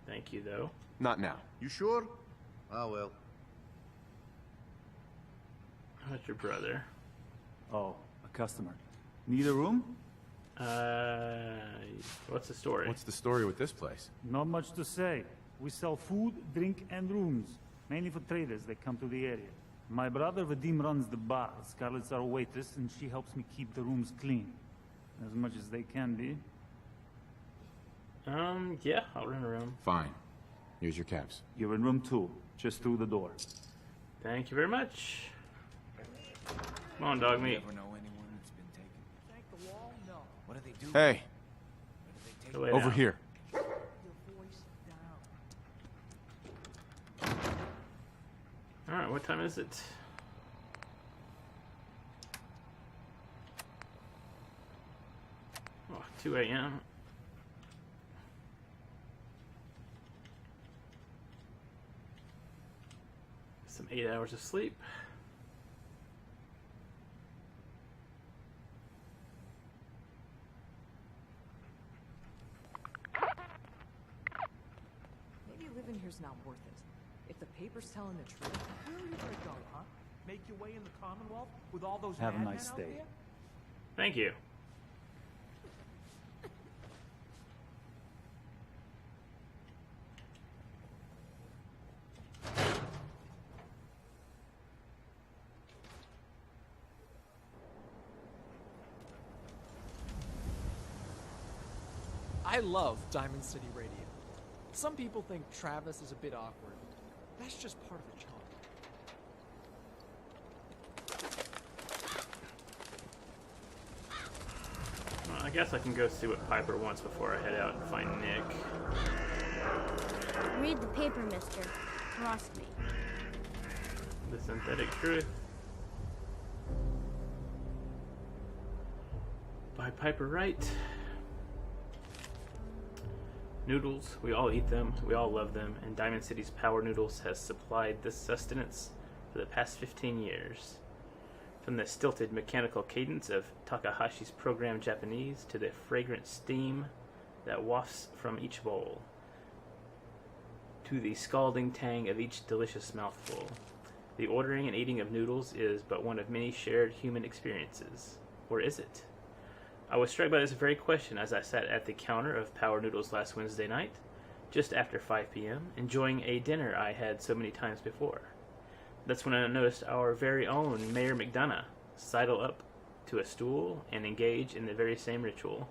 [SPEAKER 1] Thank you, though.
[SPEAKER 7] Not now.
[SPEAKER 22] You sure? Ah, well.
[SPEAKER 1] How's your brother?
[SPEAKER 21] Oh, a customer. Need a room?
[SPEAKER 1] What's the story?
[SPEAKER 7] What's the story with this place?
[SPEAKER 21] Not much to say. We sell food, drink, and rooms. Mainly for traders that come to the area. My brother Vadim runs the bar. Scarlett's our waitress, and she helps me keep the rooms clean. As much as they can be.
[SPEAKER 1] Yeah, I'll rent a room.
[SPEAKER 7] Fine. Here's your cabs.
[SPEAKER 21] You're in room 2, just through the door.
[SPEAKER 1] Thank you very much. Come on, dog meat.
[SPEAKER 11] Never know anyone that's been taken. What do they do?
[SPEAKER 7] Hey.
[SPEAKER 1] Go lay
[SPEAKER 7] Over
[SPEAKER 1] down.
[SPEAKER 7] here.
[SPEAKER 1] Alright, what time is it? Oh, 2 a.m. Some 8 hours of sleep.
[SPEAKER 17] Maybe living here's not worth it. If the paper's telling the truth.
[SPEAKER 16] Where are you gonna go, huh? Make your way in the Commonwealth with all those
[SPEAKER 21] Have a
[SPEAKER 16] madmen
[SPEAKER 21] nice
[SPEAKER 16] out
[SPEAKER 21] day.
[SPEAKER 16] there?
[SPEAKER 1] Thank you.
[SPEAKER 17] I love Diamond City Radio. Some people think Travis is a bit awkward. That's just part of the charm.
[SPEAKER 1] Well, I guess I can go see what Piper wants before I head out and find Nick.
[SPEAKER 8] Read the paper, mister. Trust me.
[SPEAKER 1] The Synthetic Truth. By Piper Wright. Noodles, we all eat them, we all love them, and Diamond City's Power Noodles has supplied this sustenance for the past 15 years. From the stilted mechanical cadence of Takahashi's programmed Japanese to the fragrant steam that wafts from each bowl, to the scalding tang of each delicious mouthful. The ordering and eating of noodles is but one of many shared human experiences. Or is it? I was struck by this very question as I sat at the counter of Power Noodles last Wednesday night, just after 5 p.m., enjoying a dinner I had so many times before. That's when I noticed our very own Mayor McDonough sidle up to a stool and engage in the very same ritual.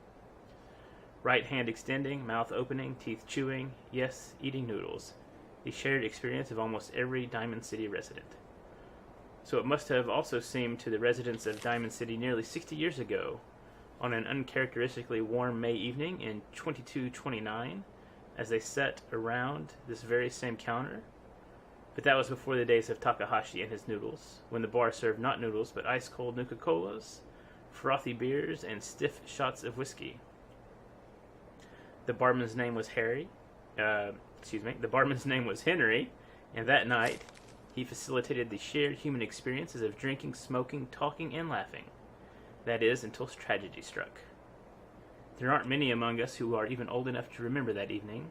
[SPEAKER 1] Right hand extending, mouth opening, teeth chewing, yes, eating noodles. The shared experience of almost every Diamond City resident. So it must have also seemed to the residents of Diamond City nearly 60 years ago, on an uncharacteristically warm May evening in 2229, as they sat around this very same counter. But that was before the days of Takahashi and his noodles, when the bar served not noodles but ice-cold Nuka-Colas, frothy beers, and stiff shots of whiskey. The barman's name was The barman's name was Henry, and that night he facilitated the shared human experiences of drinking, smoking, talking, and laughing. That is, until tragedy struck. There aren't many among us who are even old enough to remember that evening,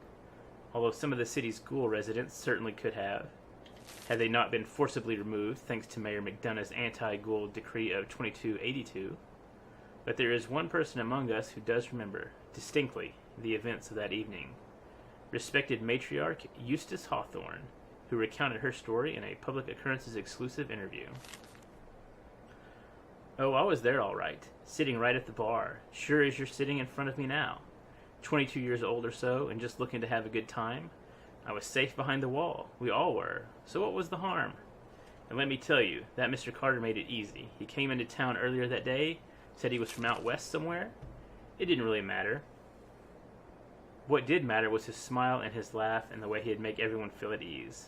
[SPEAKER 1] although some of the city's ghoul residents certainly could have, had they not been forcibly removed thanks to Mayor McDonough's anti-ghoul decree of 2282. But there is one person among us who does remember, distinctly, the events of that evening. Respected matriarch Eustace Hawthorne, who recounted her story in a Public Occurrences exclusive interview. Oh, I was there all right, sitting right at the bar, sure as you're sitting in front of me now. 22 years old or so, and just looking to have a good time. I was safe behind the wall. We all were. So what was the harm? And let me tell you, that Mr. Carter made it easy. He came into town earlier that day, said he was from out west somewhere. It didn't really matter. What did matter was his smile and his laugh and the way he'd make everyone feel at ease.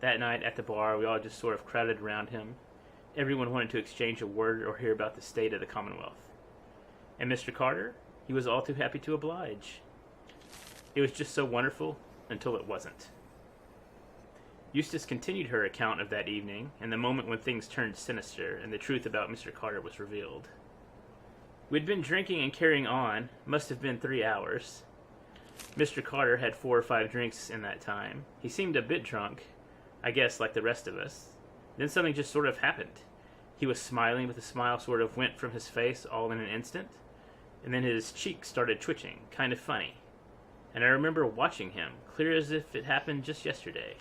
[SPEAKER 1] That night at the bar, we all just sort of crowded around him. Everyone wanted to exchange a word or hear about the state of the Commonwealth. And Mr. Carter, he was all too happy to oblige. It was just so wonderful until it wasn't. Eustace continued her account of that evening, and the moment when things turned sinister and the truth about Mr. Carter was revealed. We'd been drinking and carrying on, must have been 3 hours. Mr. Carter had 4 or 5 drinks in that time. He seemed a bit drunk, I guess like the rest of us. Then something just sort of happened. He was smiling, but the smile sort of went from his face all in an instant, and then his cheeks started twitching, kind of funny. And I remember watching him, clear as if it happened just yesterday.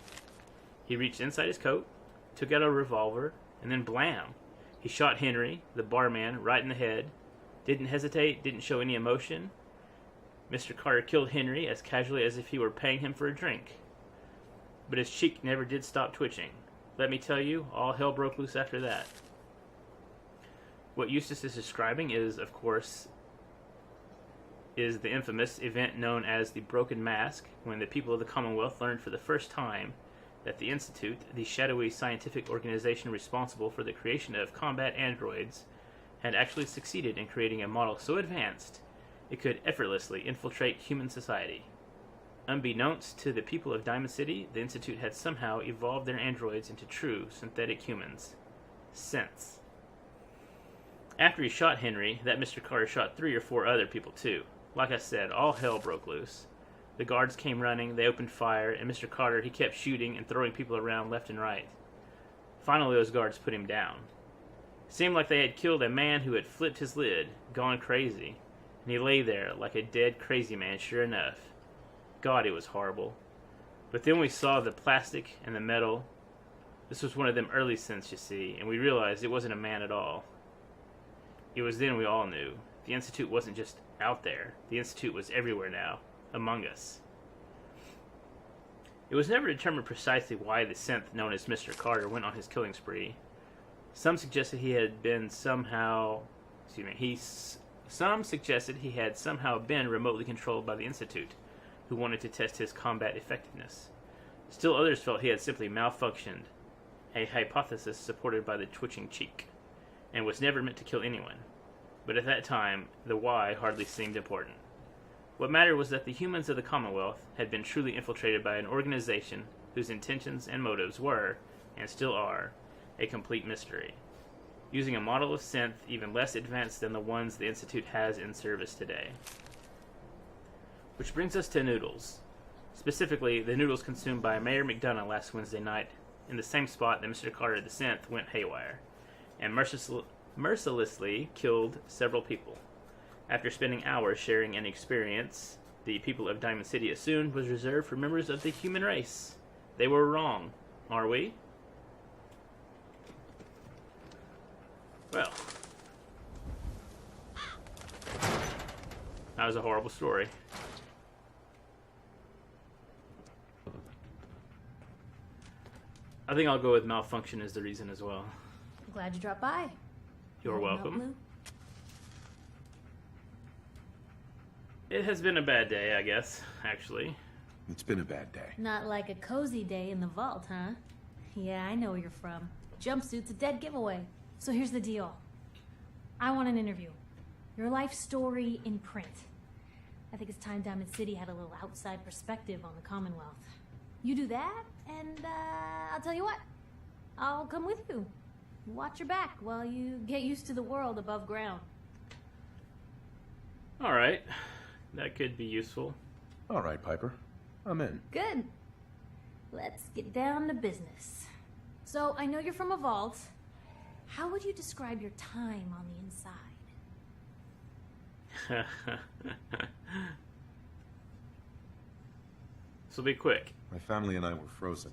[SPEAKER 1] He reached inside his coat, took out a revolver, and then blam! He shot Henry, the barman, right in the head. Didn't hesitate, didn't show any emotion. Mr. Carter killed Henry as casually as if he were paying him for a drink. But his cheek never did stop twitching. Let me tell you, all hell broke loose after that. What Eustace is describing is, of course, the infamous event known as the Broken Mask, when the people of the Commonwealth learned for the first time that the Institute, the shadowy scientific organization responsible for the creation of combat androids, had actually succeeded in creating a model so advanced it could effortlessly infiltrate human society. Unbeknownst to the people of Diamond City, the Institute had somehow evolved their androids into true synthetic humans. Synths. After he shot Henry, that Mr. Carter shot 3 or 4 other people too. Like I said, all hell broke loose. The guards came running, they opened fire, and Mr. Carter, he kept shooting and throwing people around left and right. Finally, those guards put him down. It seemed like they had killed a man who had flipped his lid, gone crazy, and he lay there like a dead crazy man, sure enough. God, it was horrible. But then we saw the plastic and the metal. This was one of them early synths, you see, and we realized it wasn't a man at all. It was then we all knew. The Institute wasn't just out there. The Institute was everywhere now, among us. It was never determined precisely why the synth known as Mr. Carter went on his killing spree. Some suggested he had been somehow... Some suggested he had somehow been remotely controlled by the Institute, who wanted to test his combat effectiveness. Still others felt he had simply malfunctioned, a hypothesis supported by the twitching cheek, and was never meant to kill anyone. But at that time, the why hardly seemed important. What mattered was that the humans of the Commonwealth had been truly infiltrated by an organization whose intentions and motives were, and still are, a complete mystery, using a model of synth even less advanced than the ones the Institute has in service today. Which brings us to noodles. Specifically, the noodles consumed by Mayor McDonough last Wednesday night in the same spot that Mr. Carter the Synth went haywire, and mercilessly killed several people. After spending hours sharing an experience the people of Diamond City assumed was reserved for members of the human race. They were wrong, are we? Well, that was a horrible story. I think I'll go with malfunction as the reason as well.
[SPEAKER 18] Glad you dropped by.
[SPEAKER 1] You're
[SPEAKER 18] Want milk,
[SPEAKER 1] welcome.
[SPEAKER 18] Blue?
[SPEAKER 1] It has been a bad day, I guess, actually.
[SPEAKER 7] It's been a bad day.
[SPEAKER 8] Not like a cozy day in the vault, huh? Yeah, I know where you're from. Jumpsuit's a dead giveaway.
[SPEAKER 18] So here's the deal. I want an interview. Your life story in print. I think it's time Diamond City had a little outside perspective on the Commonwealth. You do that, and I'll tell you what. I'll come with you. Watch your back while you get used to the world above ground.
[SPEAKER 1] Alright. That could be useful.
[SPEAKER 7] All right, Piper. I'm in.
[SPEAKER 18] Good. Let's get down to business. So, I know you're from a vault. How would you describe your time on the inside?
[SPEAKER 1] This will be quick.
[SPEAKER 7] My family and I were frozen.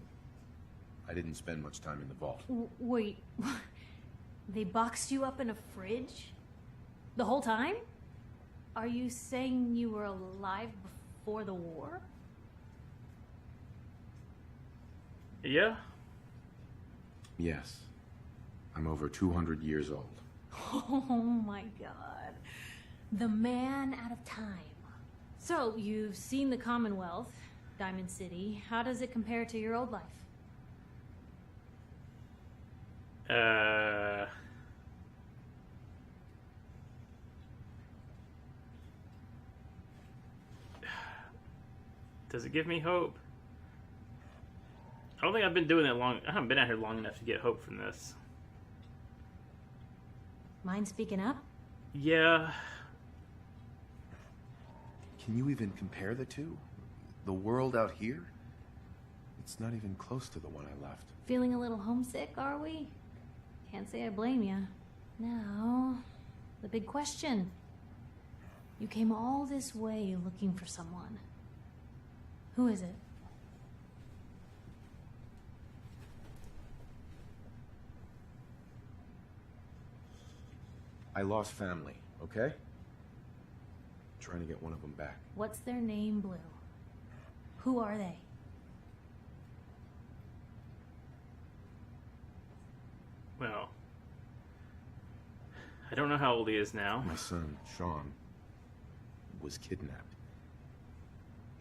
[SPEAKER 7] I didn't spend much time in the vault.
[SPEAKER 18] Wait, they boxed you up in a fridge? The whole time? Are you saying you were alive before the war?
[SPEAKER 1] Yeah?
[SPEAKER 7] Yes. I'm over 200 years old.
[SPEAKER 18] Oh my god. The man out of time. So, you've seen the Commonwealth, Diamond City. How does it compare to your old life?
[SPEAKER 1] Does it give me hope? I don't think I've been doing it long. I haven't been out here long enough to get hope from this.
[SPEAKER 18] Mind speaking up?
[SPEAKER 1] Yeah.
[SPEAKER 7] Can you even compare the two? The world out here? It's not even close to the one I left.
[SPEAKER 18] Feeling a little homesick, are we? Can't say I blame you. Now, the big question. You came all this way looking for someone. Who is it?
[SPEAKER 7] I lost family, okay? Trying to get one of them back.
[SPEAKER 18] What's their name, Blue? Who are they?
[SPEAKER 1] Well, I don't know how old he is now.
[SPEAKER 7] My son, Sean, was kidnapped.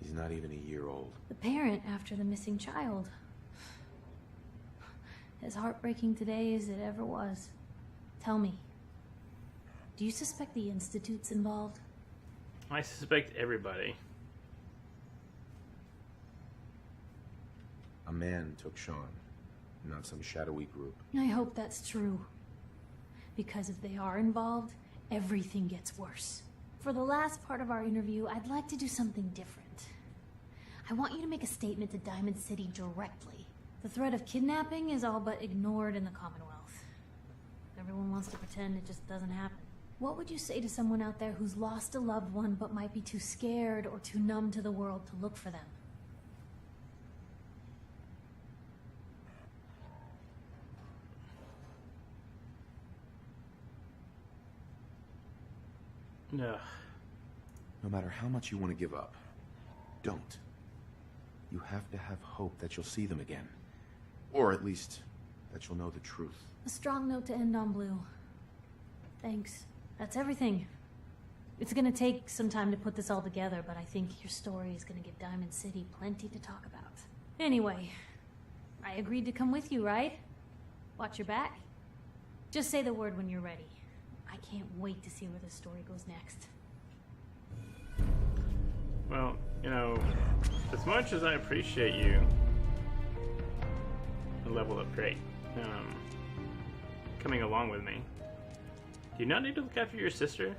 [SPEAKER 7] He's not even a year old.
[SPEAKER 18] The parent after the missing child. As heartbreaking today as it ever was. Tell me, do you suspect the Institute's involved?
[SPEAKER 1] I suspect everybody.
[SPEAKER 7] A man took Sean, not some shadowy group.
[SPEAKER 18] I hope that's true. Because if they are involved, everything gets worse. For the last part of our interview, I'd like to do something different. I want you to make a statement to Diamond City directly. The threat of kidnapping is all but ignored in the Commonwealth. Everyone wants to pretend it just doesn't happen. What would you say to someone out there who's lost a loved one but might be too scared or too numb to the world to look for them?
[SPEAKER 1] No.
[SPEAKER 7] No matter how much you want to give up, don't. You have to have hope that you'll see them again. Or at least, that you'll know the truth.
[SPEAKER 18] A strong note to end on, Blue. Thanks. That's everything. It's gonna take some time to put this all together, but I think your story is gonna give Diamond City plenty to talk about. Anyway, I agreed to come with you, right? Watch your back. Just say the word when you're ready. I can't wait to see where this story goes next.
[SPEAKER 1] Well, you know, as much as I appreciate you, the level up great, coming along with me, do you not need to look after your sister?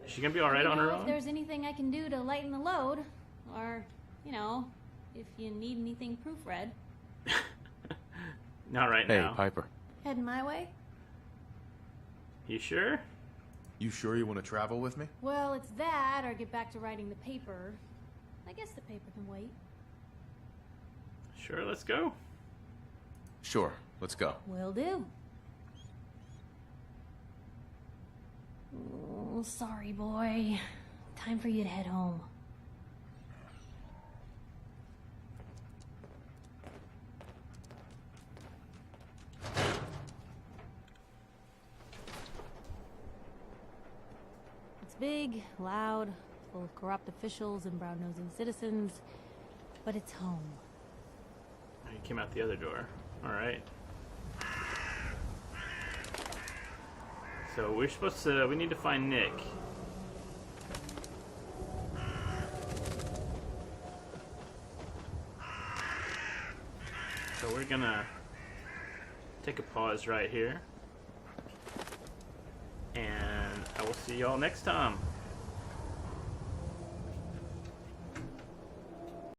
[SPEAKER 1] Is she gonna be alright on her
[SPEAKER 18] If
[SPEAKER 1] own?
[SPEAKER 18] there's anything I can do to lighten the load, or, you know, if you need anything proofread.
[SPEAKER 1] Not right now.
[SPEAKER 7] Hey, Piper.
[SPEAKER 18] Heading my way?
[SPEAKER 1] You sure?
[SPEAKER 7] You sure you want to travel with me?
[SPEAKER 18] Well, it's that, or get back to writing the paper. I guess the paper can wait.
[SPEAKER 1] Sure, let's go.
[SPEAKER 7] Sure, let's go.
[SPEAKER 18] Will do. Oh, sorry, boy. Time for you to head home. It's big, loud, full of corrupt officials and brown-nosing citizens, but it's home.
[SPEAKER 1] You came out the other door. Alright. So we're supposed to, we need to find Nick. So we're gonna take a pause right here. And I will see y'all next time.